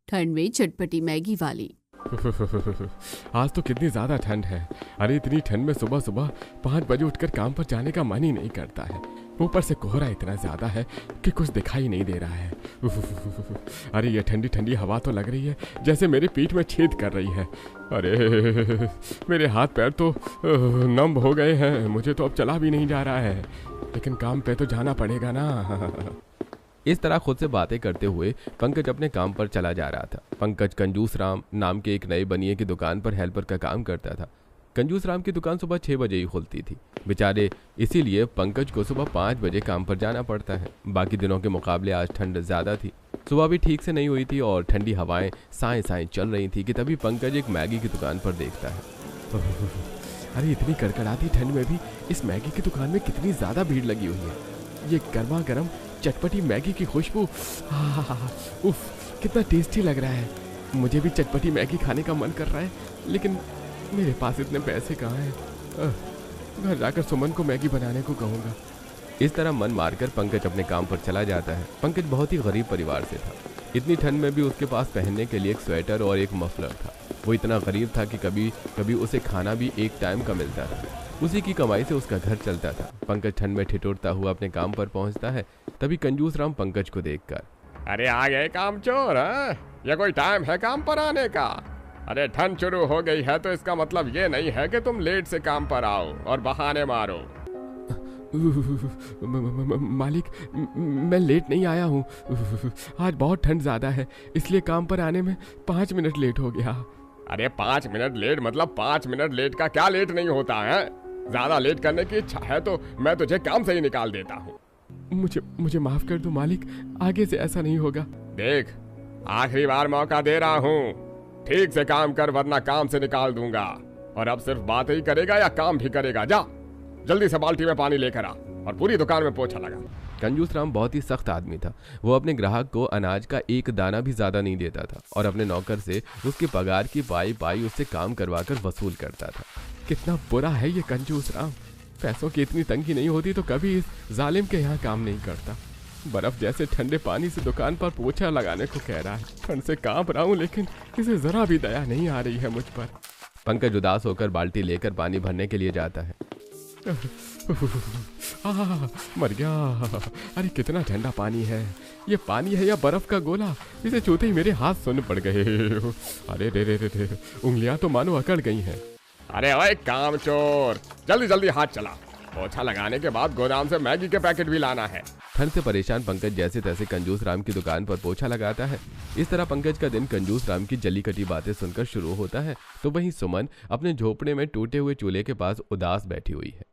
ठंड में चटपटी मैगी वाली। आज तो कितनी ज़्यादा ठंड है। अरे इतनी ठंड में सुबह सुबह 5 बजे उठकर काम पर जाने का मन ही नहीं करता है। ऊपर से कोहरा इतना ज़्यादा है कि कुछ दिखाई नहीं दे रहा है। अरे ये ठंडी ठंडी हवा तो लग रही है जैसे मेरी पीठ में छेद कर रही है। अरे मेरे हाथ पैर तो नम हो गए हैं। मुझे तो अब चला भी नहीं जा रहा है, लेकिन काम पे तो जाना पड़ेगा ना। इस तरह खुद से बातें करते हुए पंकज अपने काम पर चला जा रहा था। पंकज कंजूस राम नाम के एक नए बनिए की दुकान पर हेल्पर का काम करता था। कंजूस राम की दुकान सुबह 6 बजे ही खुलती थी बेचारे, इसीलिए पंकज को सुबह 5 बजे काम पर जाना पड़ता है। बाकी दिनों के मुकाबले आज ठंड ज़्यादा थी। सुबह भी ठीक से नहीं हुई थी और ठंडी हवाएं साएं साएं चल रही थी कि तभी पंकज एक मैगी की दुकान पर देखता है। अरे इतनी कड़कड़ाती ठंड में भी इस मैगी की दुकान में कितनी ज़्यादा भीड़ लगी हुई है। ये गर्मा गर्म चटपटी मैगी की खुशबू, उफ कितना टेस्टी लग रहा है। मुझे भी चटपटी मैगी खाने का मन कर रहा है, लेकिन मेरे पास इतने पैसे कहाँ हैं। घर जाकर सुमन को मैगी बनाने को कहूँगा। इस तरह मन मारकर पंकज अपने काम पर चला जाता है। पंकज बहुत ही गरीब परिवार से था। इतनी ठंड में भी उसके पास पहनने के लिए एक स्वेटर और एक मफलर था। वो इतना गरीब था कि कभी कभी उसे खाना भी एक टाइम का मिलता था। उसी की कमाई से उसका घर चलता था। पंकज ठंड में ठिठुरता हुआ अपने काम पर पहुंचता है। तभी कंजूस राम पंकज को देखकर, अरे आ गए काम चोर, ये कोई टाइम है काम पर आने का? अरे ठंड शुरू हो गई है तो इसका मतलब ये नहीं है कि तुम लेट से काम पर आओ और बहाने मारो। मालिक, मैं लेट नहीं आया हूँ। आज बहुत ठंड ज़्यादा है, इसलिए काम पर आने में 5 मिनट लेट हो गया। अरे 5 मिनट लेट मतलब 5 मिनट लेट का क्या लेट नहीं होता है? ज़्यादा लेट करने की इच्छा है तो मैं तुझे काम से ही निकाल देता हूँ। मुझे माफ़ कर दो मालिक, आगे से ऐसा नहीं होगा। देख, आखिरी बार मौका दे रहा हूँ, ठीक से काम कर वरना काम से निकाल दूंगा। और अब सिर्फ बात ही करेगा या काम भी करेगा? जा जल्दी से बाल्टी में पानी लेकर आ और पूरी दुकान में पोछा लगा। कंजूस राम बहुत ही सख्त आदमी था। वो अपने ग्राहक को अनाज का एक दाना भी ज्यादा नहीं देता था और अपने नौकर से उसके पगार की पाई उससे काम करवाकर वसूल करता था। कितना बुरा है ये कंजूस राम। पैसों की इतनी तंगी नहीं होती तो कभी इस जालिम के यहाँ काम नहीं करता। बर्फ जैसे ठंडे पानी से दुकान पर पोछा लगाने को कह रहा है। ठंड से कांप रहा हूँ, लेकिन इसे जरा भी दया नहीं आ रही है मुझ पर। पंकज उदास होकर बाल्टी लेकर पानी भरने के लिए जाता है। मर गया। अरे कितना ठंडा पानी है। ये पानी है या बर्फ का गोला? इसे छूते ही मेरे हाथ सुन्न पड़ गए। अरे रे, उंगलियां तो मानो अकड़ गई हैं। अरे ओए काम चोर, जल्दी जल्दी हाथ चला। पोछा लगाने के बाद गोदाम से मैगी के पैकेट भी लाना है। ठंड से परेशान पंकज जैसे तैसे कंजूस राम की दुकान पर पोछा लगाता है। इस तरह पंकज का दिन कंजूस राम की जली कटी बातें सुनकर शुरू होता है। तो वहीं सुमन अपने झोपड़े में टूटे हुए चूल्हे के पास उदास बैठी हुई है।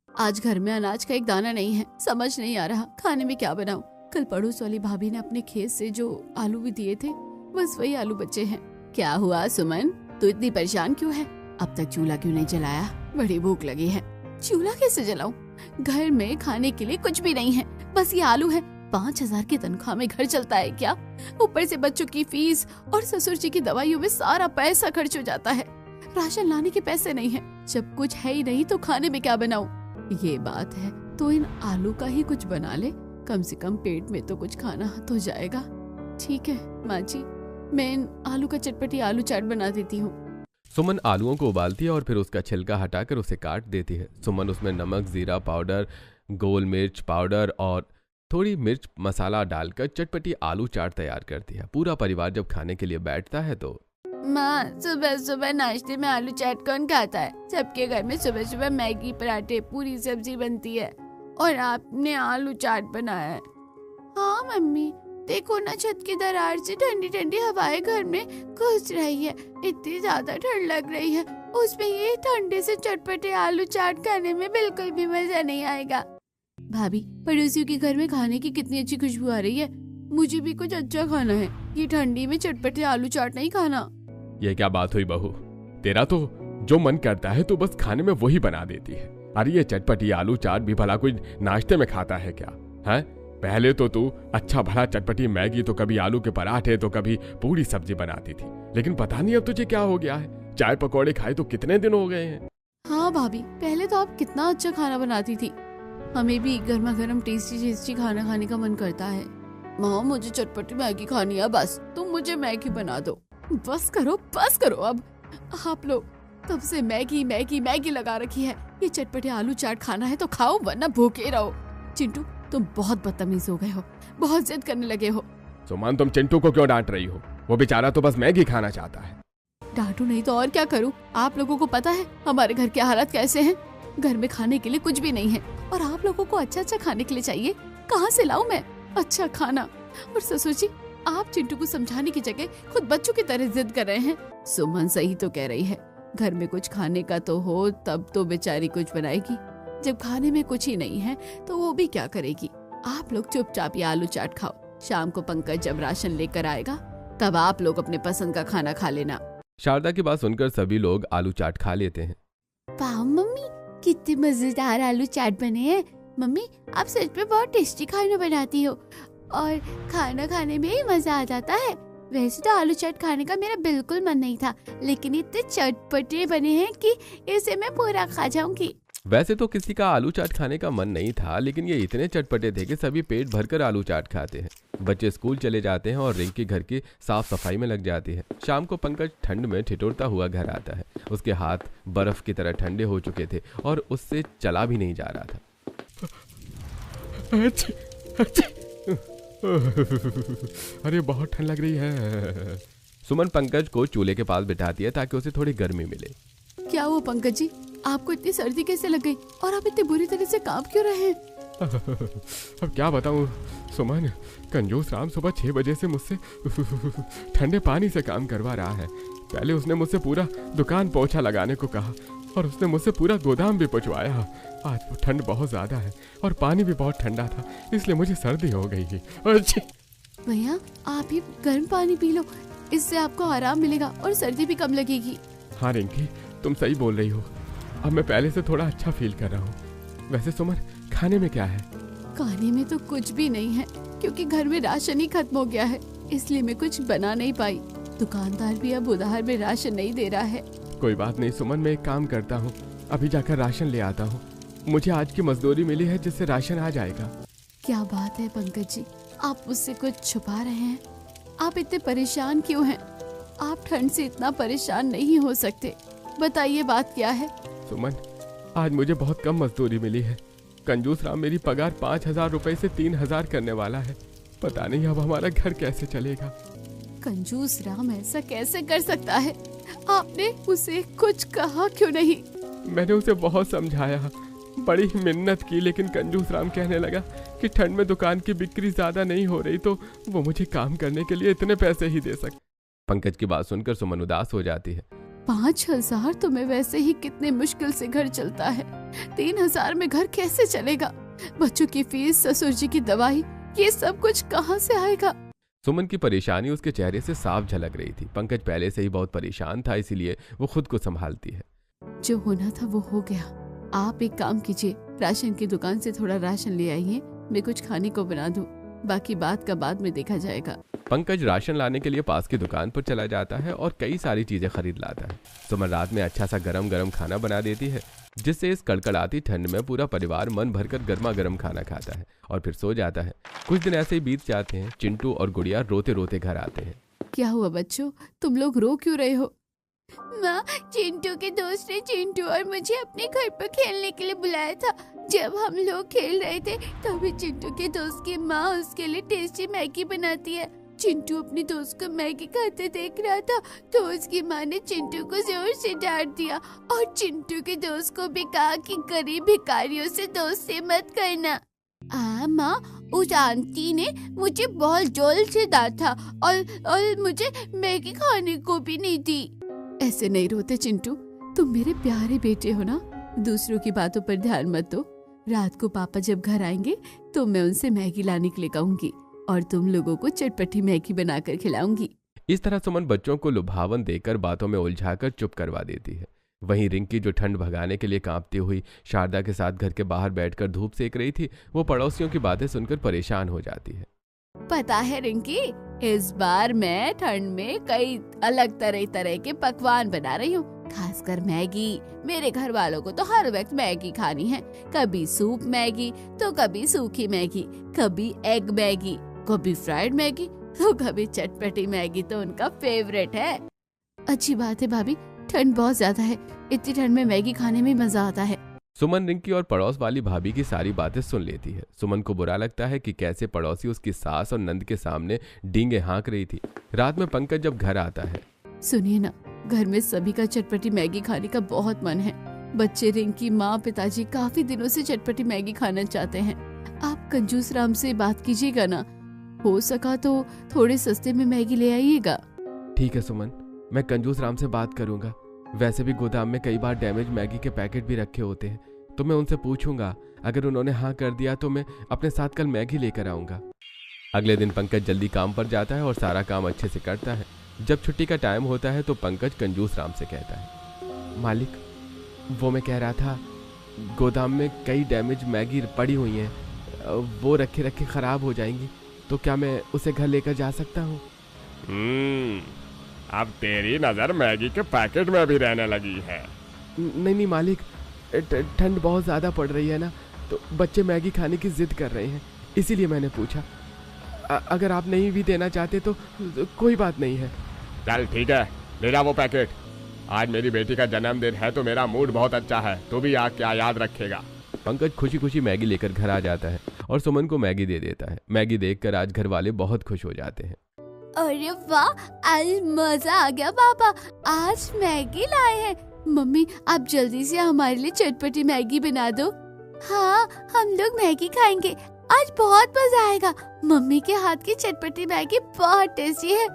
आज घर में अनाज का एक दाना नहीं है, समझ नहीं आ रहा खाने में क्या बनाऊं। कल पड़ोस वाली भाभी ने अपने खेत से जो आलू भी दिए थे, बस वही आलू बचे हैं। क्या हुआ सुमन, तू इतनी परेशान क्यों है? अब तक चूल्हा क्यों नहीं जलाया? बड़ी भूख लगी है। चूल्हा कैसे जलाऊं? घर में खाने के लिए कुछ भी नहीं है, बस ये आलू है। 5,000 की तनख्वाह में घर चलता है क्या? ऊपर से बच्चों की फीस और ससुर जी की दवाइयों में सारा पैसा खर्च हो जाता है। राशन लाने के पैसे नहीं है। जब कुछ है ही नहीं तो खाने में क्या बनाऊं? ये बात है तो इन आलू का ही कुछ बना ले, कम से कम पेट में तो कुछ खाना तो जाएगा। ठीक है माँ जी, मैं इन आलू का चटपटी आलू चाट बना देती हूँ। सुमन आलूओं को उबालती है और फिर उसका छिलका हटाकर उसे काट देती है। सुमन उसमें नमक, जीरा पाउडर, गोल मिर्च पाउडर और थोड़ी मिर्च मसाला डालकर चटपटी आलू चाट तैयार करती है। पूरा परिवार जब खाने के लिए बैठता है तो, माँ, सुबह सुबह नाश्ते में आलू चाट कौन खाता है? सबके घर में सुबह सुबह मैगी, पराठे, पूरी सब्जी बनती है और आपने आलू चाट बनाया है। हाँ मम्मी, देखो ना, छत की दरार से ठंडी ठंडी हवाएं घर में घुस रही है। इतनी ज्यादा ठंड लग रही है, उसमें ये ठंडे से चटपटे आलू चाट खाने में बिल्कुल भी मजा नहीं आएगा। भाभी, पड़ोसियों के घर में खाने की कितनी अच्छी खुशबू आ रही है। मुझे भी कुछ अच्छा खाना है, ये ठंडी में चटपटे आलू चाट नहीं खाना। ये क्या बात हुई बहू, तेरा तो जो मन करता है तो बस खाने में वही बना देती है। अरे ये चटपटी आलू चाट भी भला कोई नाश्ते में खाता है क्या? है, पहले तो तू अच्छा भला चटपटी मैगी तो कभी आलू के पराठे तो कभी पूरी सब्जी बनाती थी, लेकिन पता नहीं अब तुझे क्या हो गया है। चाय पकौड़े खाए तो कितने दिन हो गए हैं। हाँ भाभी, पहले तो आप कितना अच्छा खाना बनाती थी। हमें भी गर्मा गर्म टेस्टी टेस्टी खाना खाने का मन करता है। माँ मुझे चटपटी मैगी खानी है, बस तुम मुझे मैगी बना दो। बस करो अब। आप लोग तब से मैगी मैगी मैगी लगा रखी है। ये चटपटे आलू चाट खाना है तो खाओ, वरना भूखे रहो। चिंटू तुम बहुत बदतमीज हो गए हो, बहुत जिद करने लगे हो। सुमन तुम चिंटू को क्यों डांट रही हो? वो बेचारा तो बस मैगी खाना चाहता है। डांटू नहीं तो और क्या करूं? आप लोगों को पता है हमारे घर के हालात कैसे हैं। घर में खाने के लिए कुछ भी नहीं है और आप लोगों को अच्छा खाने के लिए चाहिए। कहाँ से लाऊं मैं अच्छा खाना? और ससुर जी, आप चिंटू को समझाने की जगह खुद बच्चों की तरह जिद कर रहे हैं। सुमन सही तो कह रही है, घर में कुछ खाने का तो हो तब तो बेचारी कुछ बनाएगी। जब खाने में कुछ ही नहीं है तो वो भी क्या करेगी। आप लोग चुपचाप ये आलू चाट खाओ। शाम को पंकज जब राशन लेकर आएगा तब आप लोग अपने पसंद का खाना खा लेना। शारदा की बात सुनकर सभी लोग आलू चाट खा लेते हैं। वाह मम्मी, कितने मजेदार आलू चाट बने हैं। मम्मी आप सच में बहुत टेस्टी खाना बनाती हो और खाना खाने में ही मजा आ जाता है। वैसे तो आलू चाट खाने का मेरा बिल्कुल मन नहीं था, लेकिन इतने चटपटे बने हैं कि इसे मैं पूरा खा जाऊंगी। वैसे तो किसी का आलू चाट खाने का मन नहीं था, लेकिन ये इतने चटपटे थे कि सभी पेट भरकर आलू चाट खाते हैं। बच्चे स्कूल चले जाते हैं और रिंकी घर की साफ सफाई में लग जाती है। शाम को पंकज ठंड में ठिठुरता हुआ घर आता है। उसके हाथ बर्फ की तरह ठंडे हो चुके थे और उससे चला भी नहीं जा रहा था। अरे बहुत ठंड लग रही है। सुमन पंकज को चूल्हे के पास बिठाती है ताकि उसे थोड़ी गर्मी मिले। क्या हुआ पंकज जी, आपको इतनी सर्दी कैसे लग गई और आप इतनी बुरी तरह से कांप क्यों रहे हैं? अब क्या बताऊं सुमन, कंजूस राम सुबह 6 बजे से मुझसे ठंडे पानी से काम करवा रहा है। पहले उसने मुझसे पूरा दुकान पोछा लगाने को कहा और उसने मुझसे पूरा गोदाम भी पहुंचवाया। आज वो ठंड बहुत ज्यादा है और पानी भी बहुत ठंडा था, इसलिए मुझे सर्दी हो गई थी। भैया आप ही गर्म पानी पी लो, इससे आपको आराम मिलेगा और सर्दी भी कम लगेगी। हाँ रिंकी, तुम सही बोल रही हो। अब मैं पहले से थोड़ा अच्छा फील कर रहा हूँ। वैसे सुमन, खाने में क्या है? खाने में तो कुछ भी नहीं है, क्योंकि घर में राशन ही खत्म हो गया है, इसलिए मैं कुछ बना नहीं पाई। दुकानदार भी अब उधार में राशन नहीं दे रहा है। कोई बात नहीं सुमन, मैं एक काम करता हूँ, अभी जाकर राशन ले आता हूँ। मुझे आज की मजदूरी मिली है जिससे राशन आ जाएगा। क्या बात है पंकज जी, आप मुझसे कुछ छुपा रहे हैं? आप इतने परेशान क्यों हैं? आप ठंड से इतना परेशान नहीं हो सकते। बताइए बात क्या है? सुमन, आज मुझे बहुत कम मजदूरी मिली है। कंजूस राम मेरी पगार 5,000 रुपए से 3,000 करने वाला है। पता नहीं अब हमारा घर कैसे चलेगा। कंजूस राम ऐसा कैसे कर सकता है? आपने उसे कुछ कहा क्यों नहीं? मैंने उसे बहुत समझाया, बड़ी मिन्नत की, लेकिन कंजूस राम कहने लगा कि ठंड में दुकान की बिक्री ज्यादा नहीं हो रही तो वो मुझे काम करने के लिए इतने पैसे ही दे सकते। पंकज की बात सुनकर सुमन उदास हो जाती है। 5,000 तो मैं वैसे ही कितने मुश्किल से घर चलता है, 3,000 में घर कैसे चलेगा? बच्चों की फीस, ससुर जी की दवाई, ये सब कुछ कहाँ से आएगा? सुमन की परेशानी उसके चेहरे से साफ झलक रही थी। पंकज पहले से ही बहुत परेशान था, इसीलिए वो खुद को संभालती है। जो होना था वो हो गया। आप एक काम कीजिए, राशन की दुकान से थोड़ा राशन ले आइए, मैं कुछ खाने को बना दूं, बाकी बात का बाद में देखा जाएगा। पंकज राशन लाने के लिए पास की दुकान पर चला जाता है और कई सारी चीजें खरीद लाता है। सुमन रात में अच्छा सा गरम गरम खाना बना देती है, जिससे इस कड़कड़ाती ठंड में पूरा परिवार मन भरकर गर्मा गर्म खाना खाता है और फिर सो जाता है। कुछ दिन ऐसे ही बीत जाते हैं। चिंटू और गुड़िया रोते रोते घर आते हैं। क्या हुआ बच्चों, तुम लोग रो क्यों रहे हो? माँ, चिंटू के दोस्त ने चिंटू और मुझे अपने घर पर खेलने के लिए बुलाया था। जब हम लोग खेल रहे थे तभी चिंटू के दोस्त की माँ उसके लिए टेस्टी मैगी बनाती है। चिंटू अपने दोस्त को मैगी खाते देख रहा था तो उसकी माँ ने चिंटू को जोर से डांट दिया और चिंटू के दोस्त को भी कहा कि गरीब भिखारियों से दोस्ती मत करना। माँ, उस आंटी ने मुझे बहुत जोर से डांटा और मुझे मैगी खाने को भी नहीं दी। ऐसे नहीं रोते चिंटू, तुम मेरे प्यारे बेटे हो ना, दूसरों की बातों पर ध्यान मत दो। रात को पापा जब घर आएंगे तो मैं उनसे मैगी लाने के लिए कहूंगी और तुम लोगों को चटपटी मैगी बनाकर खिलाऊंगी। इस तरह सुमन बच्चों को लुभावन देकर बातों में उलझाकर चुप करवा देती है। वहीं रिंकी, जो ठंड भगाने के लिए कांपती हुई शारदा के साथ घर के बाहर बैठकर धूप सेक रही थी, वो पड़ोसियों की बातें सुनकर परेशान हो जाती है। पता है रिंकी, इस बार मैं ठंड में कई अलग तरह के पकवान बना रही हूँ, खासकर मैगी। मेरे घर वालों को तो हर वक्त मैगी खानी है। कभी सूप मैगी तो कभी सूखी मैगी, कभी एग मैगी, कभी फ्राइड मैगी तो कभी चटपटी मैगी तो उनका फेवरेट है। अच्छी बात है भाभी, ठंड बहुत ज्यादा है, इतनी ठंड में मैगी खाने में मजा आता है। सुमन रिंकी और पड़ोस वाली भाभी की सारी बातें सुन लेती है। सुमन को बुरा लगता है कि कैसे पड़ोसी उसकी सास और नंद के सामने डींगे हाँक रही थी। रात में पंकज जब घर आता है, सुनिए ना, घर में सभी का चटपटी मैगी खाने का बहुत मन है। बच्चे, रिंकी, माँ, पिताजी काफी दिनों से चटपटी मैगी खाना चाहते हैं। आप कंजूस राम से बात कीजिएगा ना, हो सका तो थोड़े सस्ते में मैगी ले आइएगा। ठीक है सुमन, मैं कंजूस राम से बात करूंगा। वैसे भी गोदाम में कई बार डैमेज मैगी के पैकेट भी रखे होते हैं, तो मैं उनसे पूछूंगा। अगर उन्होंने हाँ कर दिया तो मैं अपने साथ कल मैगी लेकर आऊंगा। अगले दिन पंकज जल्दी काम पर जाता है और सारा काम अच्छे से करता है। जब छुट्टी का टाइम होता है तो पंकज कंजूस राम से कहता है, मालिक, वो मैं कह रहा था, गोदाम में कई डैमेज मैगी पड़ी हुई हैं, वो रखे रखे खराब हो जाएंगी, तो क्या मैं उसे घर लेकर जा सकता हूँ? अब तेरी नजर मैगी के पैकेट में भी रहने लगी है। नहीं मालिक, ठंड बहुत ज्यादा पड़ रही है ना, तो बच्चे मैगी खाने की जिद कर रहे हैं, इसीलिए मैंने पूछा। अगर आप नहीं भी देना चाहते तो कोई बात नहीं है। चल ठीक है, ले जा वो पैकेट। आज मेरी बेटी का जन्मदिन है तो मेरा मूड बहुत अच्छा है, तू भी आग क्या याद रखेगा। पंकज खुशी खुशी मैगी लेकर घर आ जाता है और सुमन को मैगी दे देता है। मैगी देखकर आज घर वाले बहुत खुश हो जाते हैं। अरे वाह, आज मजा आ गया पापा, आज मैगी लाए हैं। मम्मी, आप जल्दी से हमारे लिए चटपटी मैगी बना दो। हाँ, हम लोग मैगी खाएंगे, आज बहुत मजा आएगा। मम्मी के हाथ की चटपटी मैगी बहुत टेस्टी है।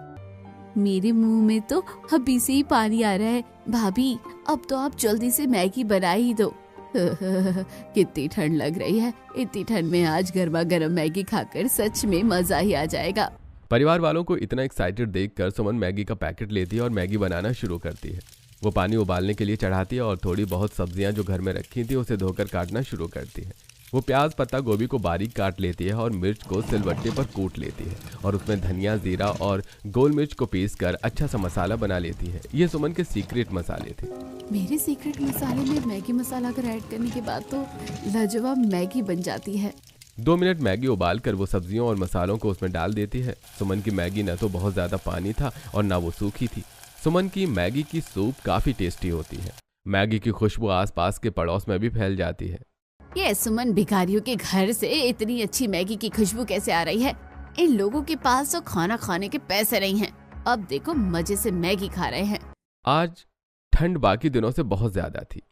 मेरे मुंह में तो अभी से ही पानी आ रहा है। भाभी, अब तो आप जल्दी से मैगी बना ही दो। कितनी ठंड लग रही है, इतनी ठंड में आज गर्मा गर्म मैगी खाकर सच में मजा ही आ जाएगा। परिवार वालों को इतना एक्साइटेड देखकर सुमन मैगी का पैकेट लेती है और मैगी बनाना शुरू करती है। वो पानी उबालने के लिए चढ़ाती है और थोड़ी बहुत सब्जियां जो घर में रखी थी उसे धोकर काटना शुरू करती है। वो प्याज, पत्ता गोभी को बारीक काट लेती है और मिर्च को सिलबट्टे पर कूट लेती है और उसमें धनिया, जीरा और गोल मिर्च को पीस कर अच्छा सा मसाला बना लेती है। ये सुमन के सीक्रेट मसाले थे। मेरे सीक्रेट मसाले में मैगी मसाला अगर ऐड करने के बाद तो लाजवाब मैगी बन जाती है। 2 मिनट मैगी उबाल कर वो सब्जियों और मसालों को उसमें डाल देती है। सुमन की मैगी न तो बहुत ज्यादा पानी था और ना वो सूखी थी। सुमन की मैगी की सूप काफी टेस्टी होती है। मैगी की खुशबू आसपास के पड़ोस में भी फैल जाती है। ये सुमन, भिखारियों के घर से इतनी अच्छी मैगी की खुशबू कैसे आ रही है? इन लोगों के पास तो खाना खाने के पैसे नहीं हैं। अब देखो मजे से मैगी खा रहे हैं। आज ठंड बाकी दिनों से बहुत ज्यादा थी।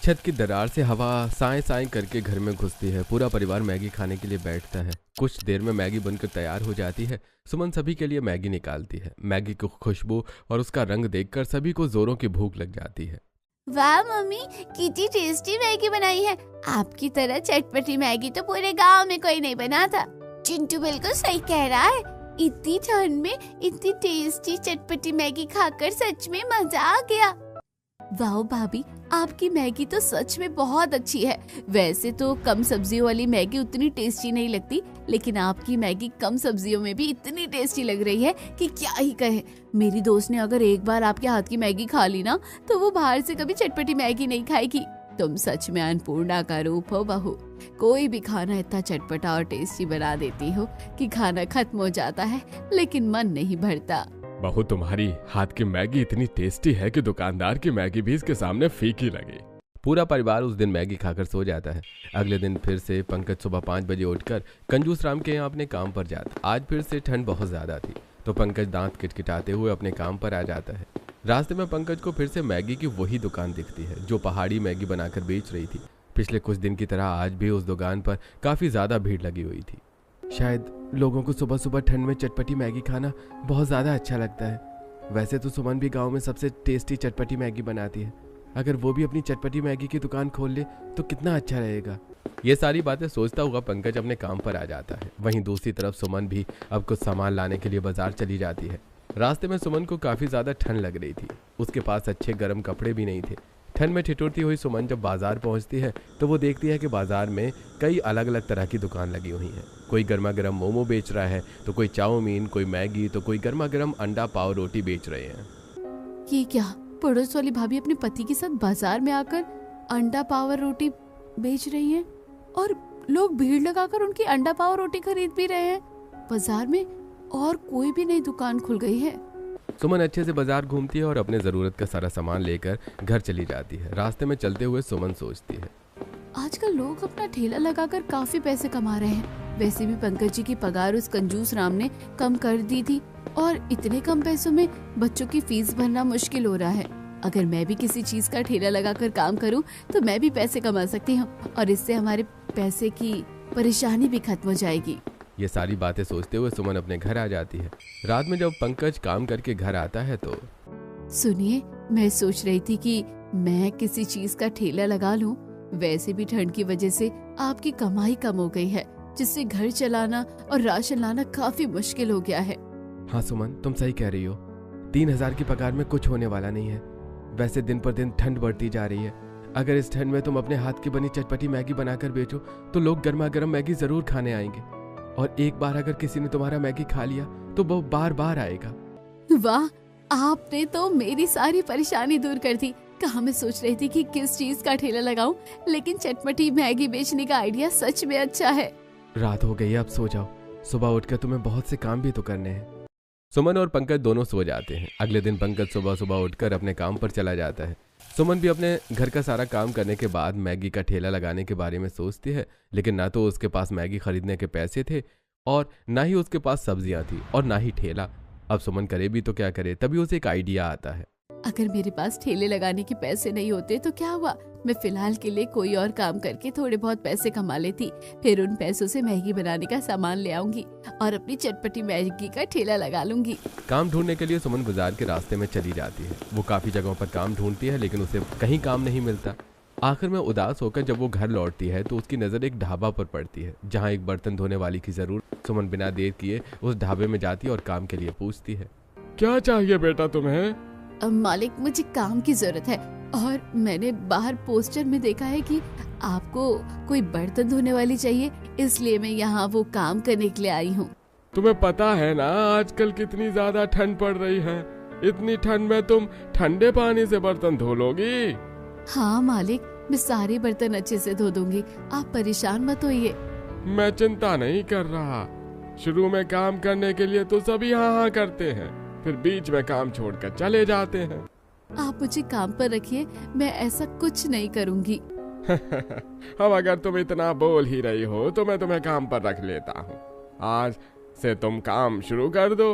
छत की दरार से हवा साए साए करके घर में घुसती है। पूरा परिवार मैगी खाने के लिए बैठता है। कुछ देर में मैगी बनकर तैयार हो जाती है। सुमन सभी के लिए मैगी निकालती है। मैगी की खुशबू और उसका रंग देखकर सभी को जोरों की भूख लग जाती है। वाह मम्मी, कितनी टेस्टी मैगी बनाई है। आपकी तरह चटपटी मैगी तो पूरे गांव में कोई नहीं बनाता। चिंटू बिल्कुल सही कह रहा है। इतनी ठंड में इतनी टेस्टी चटपटी मैगी खाकर सच में मजा आ गया। वाह भाभी, आपकी मैगी तो सच में बहुत अच्छी है। वैसे तो कम सब्जियों वाली मैगी उतनी टेस्टी नहीं लगती, लेकिन आपकी मैगी कम सब्जियों में भी इतनी टेस्टी लग रही है कि क्या ही कहे। मेरी दोस्त ने अगर एक बार आपके हाथ की मैगी खा ली ना, तो वो बाहर से कभी चटपटी मैगी नहीं खाएगी। तुम सच में अन्नपूर्णा का रूप हो बहू। कोई भी खाना इतना चटपटा और टेस्टी बना देती हो कि खाना खत्म हो जाता है लेकिन मन नहीं भरता। बहू, तुम्हारी हाथ की मैगी इतनी टेस्टी है कि दुकानदार की मैगी भी इसके सामने फीकी लगी। पूरा परिवार उस दिन मैगी खाकर सो जाता है। अगले दिन फिर से पंकज सुबह 5 बजे उठकर कंजूस राम के यहाँ अपने काम पर जाता। आज फिर से ठंड बहुत ज्यादा थी, तो पंकज दांत किटकिटाते हुए अपने काम पर आ जाता है। रास्ते में पंकज को फिर से मैगी की वही दुकान दिखती है जो पहाड़ी मैगी बनाकर बेच रही थी। पिछले कुछ दिन की तरह आज भी उस दुकान पर काफी ज्यादा भीड़ लगी हुई थी। शायद लोगों को सुबह सुबह ठंड में चटपटी मैगी खाना बहुत ज़्यादा अच्छा लगता है। वैसे तो सुमन भी गांव में सबसे टेस्टी चटपटी मैगी बनाती है। अगर वो भी अपनी चटपटी मैगी की दुकान खोल ले तो कितना अच्छा रहेगा। ये सारी बातें सोचता हुआ पंकज अपने काम पर आ जाता है। वहीं दूसरी तरफ सुमन भी अब कुछ सामान लाने के लिए बाजार चली जाती है। रास्ते में सुमन को काफ़ी ज़्यादा ठंड लग रही थी। उसके पास अच्छे गर्म कपड़े भी नहीं थे। ठंड में ठिठुरती हुई सुमन जब बाजार पहुंचती है तो वो देखती है कि बाजार में कई अलग अलग तरह की दुकान लगी हुई हैं। कोई गर्मा गर्म मोमो बेच रहा है, तो कोई चाउमीन, कोई मैगी, तो कोई गर्मा गर्म अंडा पाव रोटी बेच रहे हैं। ये क्या, पड़ोस वाली भाभी अपने पति के साथ बाजार में आकर अंडा पाव रोटी बेच रही हैं और लोग भीड़ लगाकर उनकी अंडा पाव रोटी खरीद भी रहे हैं। बाजार में और कोई भी नई दुकान खुल गई है। सुमन अच्छे से बाजार घूमती है और अपने ज़रूरत का सारा सामान लेकर घर चली जाती है। रास्ते में चलते हुए सुमन सोचती है, आजकल लोग अपना ठेला लगाकर काफी पैसे कमा रहे हैं। वैसे भी पंकज जी की पगार उस कंजूस राम ने कम कर दी थी और इतने कम पैसों में बच्चों की फीस भरना मुश्किल हो रहा है। अगर मैं भी किसी चीज का ठेला लगाकर काम करूं तो मैं भी पैसे कमा सकती हूं और इससे हमारे पैसे की परेशानी भी खत्म हो जाएगी। ये सारी बातें सोचते हुए सुमन अपने घर आ जाती है। रात में जब पंकज काम करके घर आता है तो सुनिए, मैं सोच रही थी कि मैं किसी चीज का ठेला लगा लूं। वैसे भी ठंड की वजह से आपकी कमाई कम हो गई है, जिससे घर चलाना और राशन लाना काफी मुश्किल हो गया है। हाँ सुमन, तुम सही कह रही हो। 3,000 की पगार में कुछ होने वाला नहीं है। वैसे दिन पर दिन ठंड बढ़ती जा रही है। अगर इस ठंड में तुम अपने हाथ की बनी चटपटी मैगी बनाकर बेचो तो लोग गर्मा गर्म मैगी जरूर खाने आएंगे, और एक बार अगर किसी ने तुम्हारा मैगी खा लिया तो वो बार बार आएगा। वाह, आपने तो मेरी सारी परेशानी दूर कर दी। कहाँ मैं सोच रही थी कि किस चीज का ठेला लगाऊं, लेकिन चटपटी मैगी बेचने का आइडिया सच में अच्छा है। रात हो गई है, अब सो जाओ। सुबह उठकर तुम्हें बहुत से काम भी तो करने हैं। सुमन और पंकज दोनों सो जाते हैं। अगले दिन पंकज सुबह सुबह उठकर अपने काम पर चला जाता है। सुमन भी अपने घर का सारा काम करने के बाद मैगी का ठेला लगाने के बारे में सोचती है, लेकिन ना तो उसके पास मैगी खरीदने के पैसे थे और ना ही उसके पास सब्जियां थी और ना ही ठेला। अब सुमन करे भी तो क्या करे, तभी उसे एक आइडिया आता है। अगर मेरे पास ठेले लगाने के पैसे नहीं होते तो क्या हुआ, मैं फिलहाल के लिए कोई और काम करके थोड़े बहुत पैसे कमा लेती, फिर उन पैसों से मैगी बनाने का सामान ले आऊंगी और अपनी चटपटी मैगी का ठेला लगा लूंगी। काम ढूंढने के लिए सुमन बाजार के रास्ते में चली जाती है। वो काफी जगहों पर काम ढूंढती है, लेकिन उसे कहीं काम नहीं मिलता। आखिर में उदास होकर जब वो घर लौटती है तो उसकी नजर एक ढाबा पर पड़ती है, जहाँ एक बर्तन धोने वाली की जरूरत। सुमन बिना देर किए उस ढाबे में जाती है और काम के लिए पूछती है, क्या चाहिए बेटा तुम्हें? मालिक, मुझे काम की जरूरत है और मैंने बाहर पोस्टर में देखा है कि आपको कोई बर्तन धोने वाली चाहिए, इसलिए मैं यहाँ वो काम करने के लिए आई हूँ। तुम्हें पता है ना आजकल कितनी ज्यादा ठंड पड़ रही है। इतनी ठंड में तुम ठंडे पानी से बर्तन धो लोगी? हाँ मालिक, मैं सारे बर्तन अच्छे से धो दूंगी, आप परेशान मत होइए। मैं चिंता नहीं कर रहा। शुरू में काम करने के लिए तो सभी हाँ करते हैं, फिर बीच में काम छोड़कर चले जाते हैं। आप मुझे काम पर रखिए, मैं ऐसा कुछ नहीं करूंगी। अब अगर तुम इतना बोल ही रही हो तो मैं तुम्हें काम पर रख लेता हूँ। आज से तुम काम शुरू कर दो।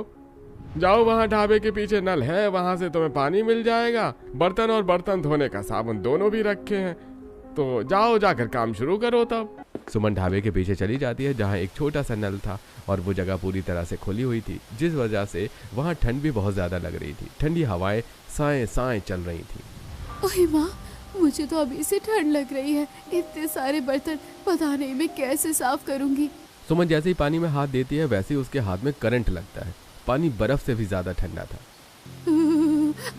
जाओ, वहाँ ढाबे के पीछे नल है, वहाँ से तुम्हें पानी मिल जाएगा। बर्तन और बर्तन धोने का साबुन दोनों भी रखे हैं, तो जाओ जाकर काम शुरू करो। तब सुमन ढाबे के पीछे चली जाती है, जहाँ एक छोटा सा नल था और वो जगह पूरी तरह से खुली हुई थी, जिस वजह से वहाँ ठंड भी बहुत ज्यादा लग रही थी। ठंडी हवाएं साएं साएं चल रही थी। ओए माँ, मुझे तो अभी से ठंड लग रही है। इतने सारे बर्तन पता नहीं मैं कैसे साफ करूंगी। सुमन जैसे ही पानी में हाथ देती है वैसे ही उसके हाथ में करंट लगता है। पानी बर्फ से भी ज्यादा ठंडा था।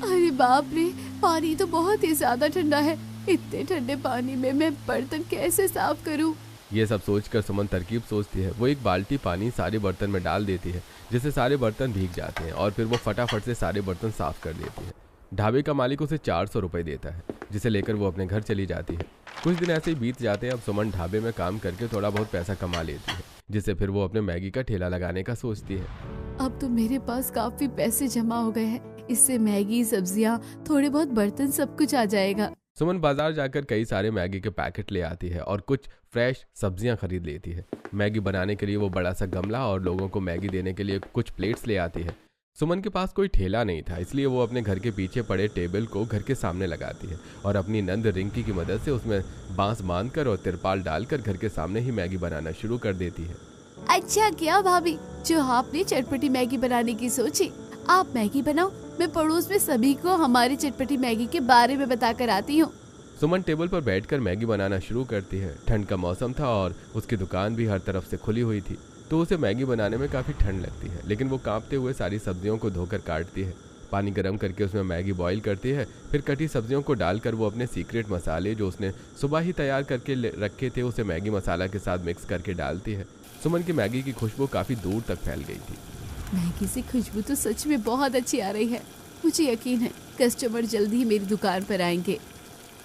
अरे बाप रे, पानी तो बहुत ही ज्यादा ठंडा है। इतने ठंडे पानी में मैं बर्तन कैसे साफ करूं? ये सब सोचकर सुमन तरकीब सोचती है। वो एक बाल्टी पानी सारे बर्तन में डाल देती है, जिससे सारे बर्तन भीग जाते हैं और फिर वो फटाफट से सारे बर्तन साफ कर देती है। ढाबे का मालिक उसे 400 रुपए देता है, जिसे लेकर वो अपने घर चली जाती है। कुछ दिन ऐसे ही बीत जाते हैं। अब सुमन ढाबे में काम करके थोड़ा बहुत पैसा कमा लेती है, जिससे फिर वो अपने मैगी का ठेला लगाने का सोचती है। अब तो मेरे पास काफी पैसे जमा हो गए हैं, इससे मैगी, सब्जियां, थोड़े बहुत बर्तन, सब कुछ आ जाएगा। सुमन बाजार जाकर कई सारे मैगी के पैकेट ले आती है और कुछ फ्रेश सब्जियां खरीद लेती है। मैगी बनाने के लिए वो बड़ा सा गमला और लोगों को मैगी देने के लिए कुछ प्लेट्स ले आती है। सुमन के पास कोई ठेला नहीं था, इसलिए वो अपने घर के पीछे पड़े टेबल को घर के सामने लगाती है और अपनी नंद रिंकी की मदद से उसमें बांस बांधकर और तिरपाल डालकर घर के सामने ही मैगी बनाना शुरू कर देती है। अच्छा क्या भाभी, जो आपने चटपटी मैगी बनाने की सोची, आप मैगी बनाओ, मैं पड़ोस में सभी को हमारी चटपटी मैगी के बारे में बताकर आती हूँ। सुमन टेबल पर बैठकर मैगी बनाना शुरू करती है। ठंड का मौसम था और उसकी दुकान भी हर तरफ से खुली हुई थी, तो उसे मैगी बनाने में काफ़ी ठंड लगती है। लेकिन वो कांपते हुए सारी सब्जियों को धोकर काटती है, पानी गर्म करके उसमें मैगी बॉईल करती है, फिर कटी सब्जियों को डालकर वो अपने सीक्रेट मसाले जो उसने सुबह ही तैयार करके रखे थे उसे मैगी मसाला के साथ मिक्स करके डालती है। सुमन की मैगी की खुशबू काफ़ी दूर तक फैल गई थी। मैगी से खुशबू तो सच में बहुत अच्छी आ रही है। मुझे यकीन है कस्टमर जल्दी ही मेरी दुकान पर आएंगे।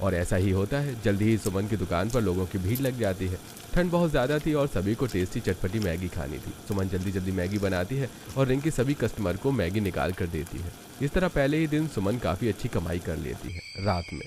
और ऐसा ही होता है। जल्दी ही सुमन की दुकान पर लोगों की भीड़ लग जाती है। ठंड बहुत ज़्यादा थी और सभी को टेस्टी चटपटी मैगी खानी थी। सुमन जल्दी जल्दी मैगी बनाती है और रिंकी सभी कस्टमर को मैगी निकाल कर देती है। इस तरह पहले ही दिन सुमन काफ़ी अच्छी कमाई कर लेती है। रात में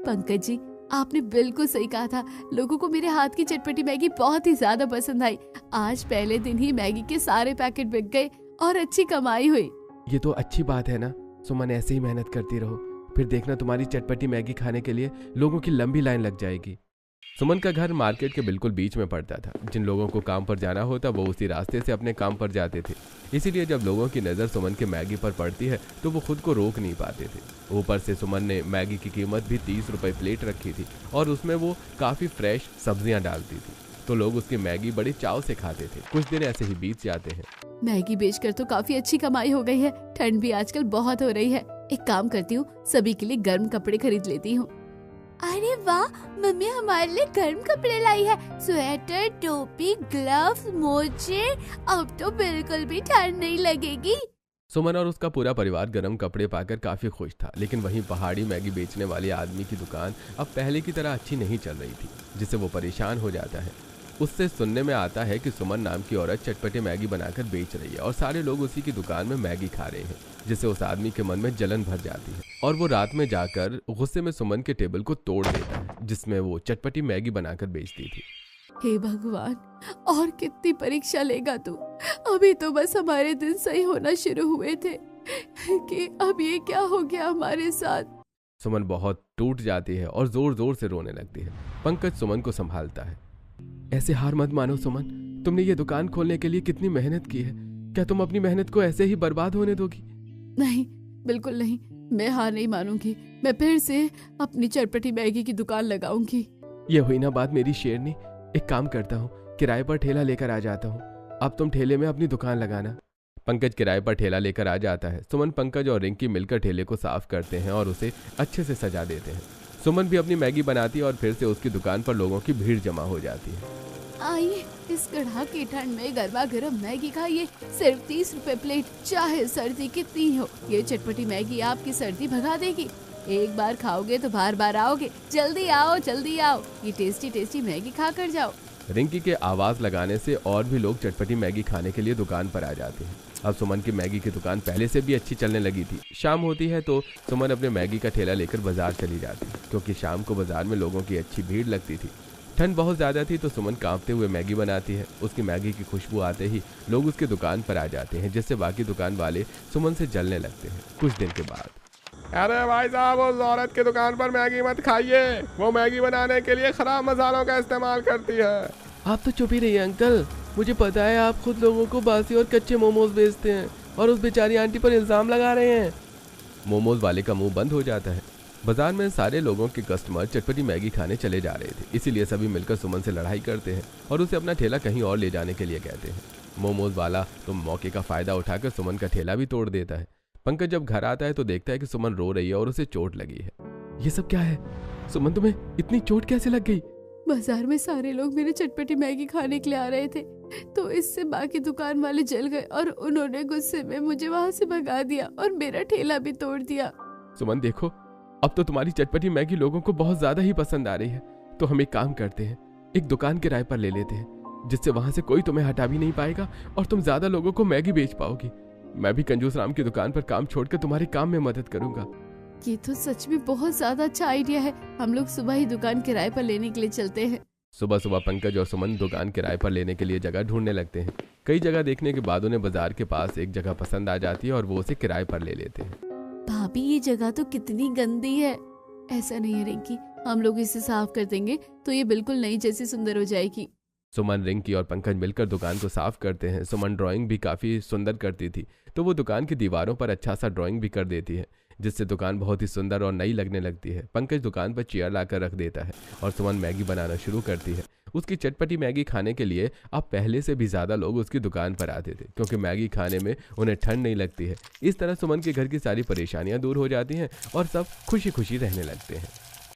पंकज जी, आपने बिल्कुल सही कहा था। लोगों को मेरे हाथ की चटपटी मैगी बहुत ही ज्यादा पसंद आई। आज पहले दिन ही मैगी के सारे पैकेट बिक गए और अच्छी कमाई हुई। ये तो अच्छी बात है ना। सुमन, ऐसे ही मेहनत करती रहो, फिर देखना तुम्हारी चटपटी मैगी खाने के लिए लोगों की लंबी लाइन लग जाएगी। सुमन का घर मार्केट के बिल्कुल बीच में पड़ता था। जिन लोगों को काम पर जाना होता वो उसी रास्ते से अपने काम पर जाते थे। इसीलिए जब लोगों की नज़र सुमन के मैगी पर पड़ती है तो वो खुद को रोक नहीं पाते थे। ऊपर से सुमन ने मैगी की कीमत भी 30 रुपए प्लेट रखी थी और उसमें वो काफ़ी फ्रेश सब्जियां डालती थी, तो लोग उसकी मैगी बड़े चाव से खाते थे। कुछ दिन ऐसे ही बीत जाते हैं। मैगी बेचकर तो काफी अच्छी कमाई हो गई है। ठंड भी आजकल बहुत हो रही है। एक काम करती हूँ, सभी के लिए गर्म कपड़े खरीद लेती हूँ। अरे वाह, मम्मी हमारे लिए गर्म कपड़े लाई है। स्वेटर, टोपी, ग्लव्स, मोजे। अब तो बिल्कुल भी ठंड नहीं लगेगी। सुमन और उसका पूरा परिवार गर्म कपड़े पाकर काफी खुश था, लेकिन वहीं पहाड़ी मैगी बेचने वाले आदमी की दुकान अब पहले की तरह अच्छी नहीं चल रही थी, जिससे वो परेशान हो जाता है। उससे सुनने में आता है कि सुमन नाम की औरत चटपटे मैगी बनाकर बेच रही है और सारे लोग उसी की दुकान में मैगी खा रहे हैं, जिससे उस आदमी के मन में जलन भर जाती है और वो रात में जाकर गुस्से में सुमन के टेबल को तोड़ देता है, जिसमें वो चटपटी मैगी बनाकर बेचती थी। हे भगवान, और कितनी परीक्षा लेगा तू? अभी तो बस हमारे दिन सही होना शुरू हुए थे कि अब ये क्या हो गया हमारे साथ। सुमन बहुत टूट जाती है और जोर जोर से रोने लगती है। पंकज सुमन को संभालता है। ऐसे हार मत मानो सुमन, तुमने ये दुकान खोलने के लिए कितनी मेहनत की है। क्या तुम अपनी मेहनत को ऐसे ही बर्बाद होने दोगी? नहीं, बिल्कुल नहीं। मैं हार नहीं मानूंगी। मैं फिर से अपनी चटपटी मैगी की दुकान लगाऊंगी। ये हुई ना बात मेरी शेरनी। एक काम करता हूँ, किराए पर ठेला लेकर आ जाता हूँ। अब तुम ठेले में अपनी दुकान लगाना। पंकज किराए पर ठेला लेकर आ जाता है। सुमन, पंकज और रिंकी मिलकर ठेले को साफ करते हैं और उसे अच्छे से सजा देते हैं। सुमन भी अपनी मैगी बनाती है और फिर से उसकी दुकान पर लोगों की भीड़ जमा हो जाती है। आइए, इस कड़ाके ठंड में गर्मा गर्म मैगी खाइए। सिर्फ 30 रुपए प्लेट, चाहे सर्दी कितनी हो। ये चटपटी मैगी आपकी सर्दी भगा देगी। एक बार खाओगे तो बार बार आओगे। जल्दी आओ, जल्दी आओ, ये टेस्टी टेस्टी मैगी खा कर जाओ। रिंकी के आवाज लगाने से और भी लोग चटपटी मैगी खाने के लिए दुकान पर आ जाते हैं। अब सुमन की मैगी की दुकान पहले से भी अच्छी चलने लगी थी। शाम होती है तो सुमन अपने मैगी का ठेला लेकर बाजार चली जाती है, क्योंकि शाम को बाजार में लोगों की अच्छी भीड़ लगती थी। ठंड बहुत ज़्यादा थी तो सुमन कांपते हुए मैगी बनाती है। उसकी मैगी की खुशबू आते ही लोग उसकी दुकान पर आ जाते हैं, जिससे बाकी दुकान वाले सुमन से जलने लगते हैं। कुछ दिन के बाद, अरे भाई साहब, उस औरत की दुकान पर मैगी मत खाइए। वो मैगी बनाने के लिए खराब मसालों का इस्तेमाल करती है। आप तो चुप ही रहिए अंकल। मुझे पता है आप खुद लोगों को बासी और कच्चे मोमोज बेचते हैं और उस बेचारी आंटी पर इल्जाम लगा रहे हैं। मोमोज वाले का मुंह बंद हो जाता है। बाजार में सारे लोगों के कस्टमर चटपटी मैगी खाने चले जा रहे थे, इसीलिए सभी मिलकर सुमन से लड़ाई करते हैं और उसे अपना ठेला कहीं और ले जाने के लिए कहते हैं। मोमोज वाला तो मौके का फायदा उठाकर सुमन का ठेला भी तोड़ देता है। पंकज जब घर आता है तो देखता है कि सुमन रो रही है और उसे चोट लगी है। ये सब क्या है सुमन, तुम्हें इतनी चोट कैसे लग गई? बाजार में सारे लोग मेरे चटपटी मैगी खाने के लिए आ रहे थे, तो इससे बाकी दुकान वाले जल गए और उन्होंने गुस्से में मुझे वहाँ से भगा दिया और मेरा ठेला भी तोड़ दिया। सुमन देखो, अब तो तुम्हारी चटपटी मैगी लोगों को बहुत ज्यादा ही पसंद आ रही है, तो हम एक काम करते हैं, एक दुकान किराए पर ले लेते हैं, जिससे वहां से कोई तुम्हें हटा भी नहीं पाएगा और तुम ज्यादा लोगों को मैगी बेच पाओगी। मैं भी कंजूस राम की दुकान पर काम छोड़कर तुम्हारे काम में मदद करूंगा। ये तो सच में बहुत ज्यादा अच्छा आइडिया है। हम लोग सुबह ही दुकान किराए पर लेने के लिए चलते हैं। सुबह सुबह पंकज और सुमन दुकान किराए पर लेने के लिए जगह ढूंढने लगते हैं। कई जगह देखने के बाद उन्हें बाजार के पास एक जगह पसंद आ जाती है और वो उसे किराए पर ले लेते हैं। भाभी, ये जगह तो कितनी गंदी है। ऐसा नहीं है रिंकी, हम लोग इसे साफ कर देंगे तो ये बिल्कुल नई जैसी सुंदर हो जाएगी। सुमन, रिंकी और पंकज मिलकर दुकान को साफ करते हैं। सुमन ड्राइंग भी काफी सुंदर करती थी, तो वो दुकान की दीवारों पर अच्छा सा ड्राइंग भी कर देती है, जिससे दुकान बहुत ही सुंदर और नई लगने लगती है। पंकज दुकान पर चेयर लाकर रख देता है और सुमन मैगी बनाना शुरू करती है। उसकी चटपटी मैगी खाने के लिए अब पहले से भी ज्यादा लोग उसकी दुकान पर आते थे, क्योंकि मैगी खाने में उन्हें ठंड नहीं लगती है। इस तरह सुमन के घर की सारी परेशानियां दूर हो जाती हैं और सब खुशी खुशी रहने लगते हैं।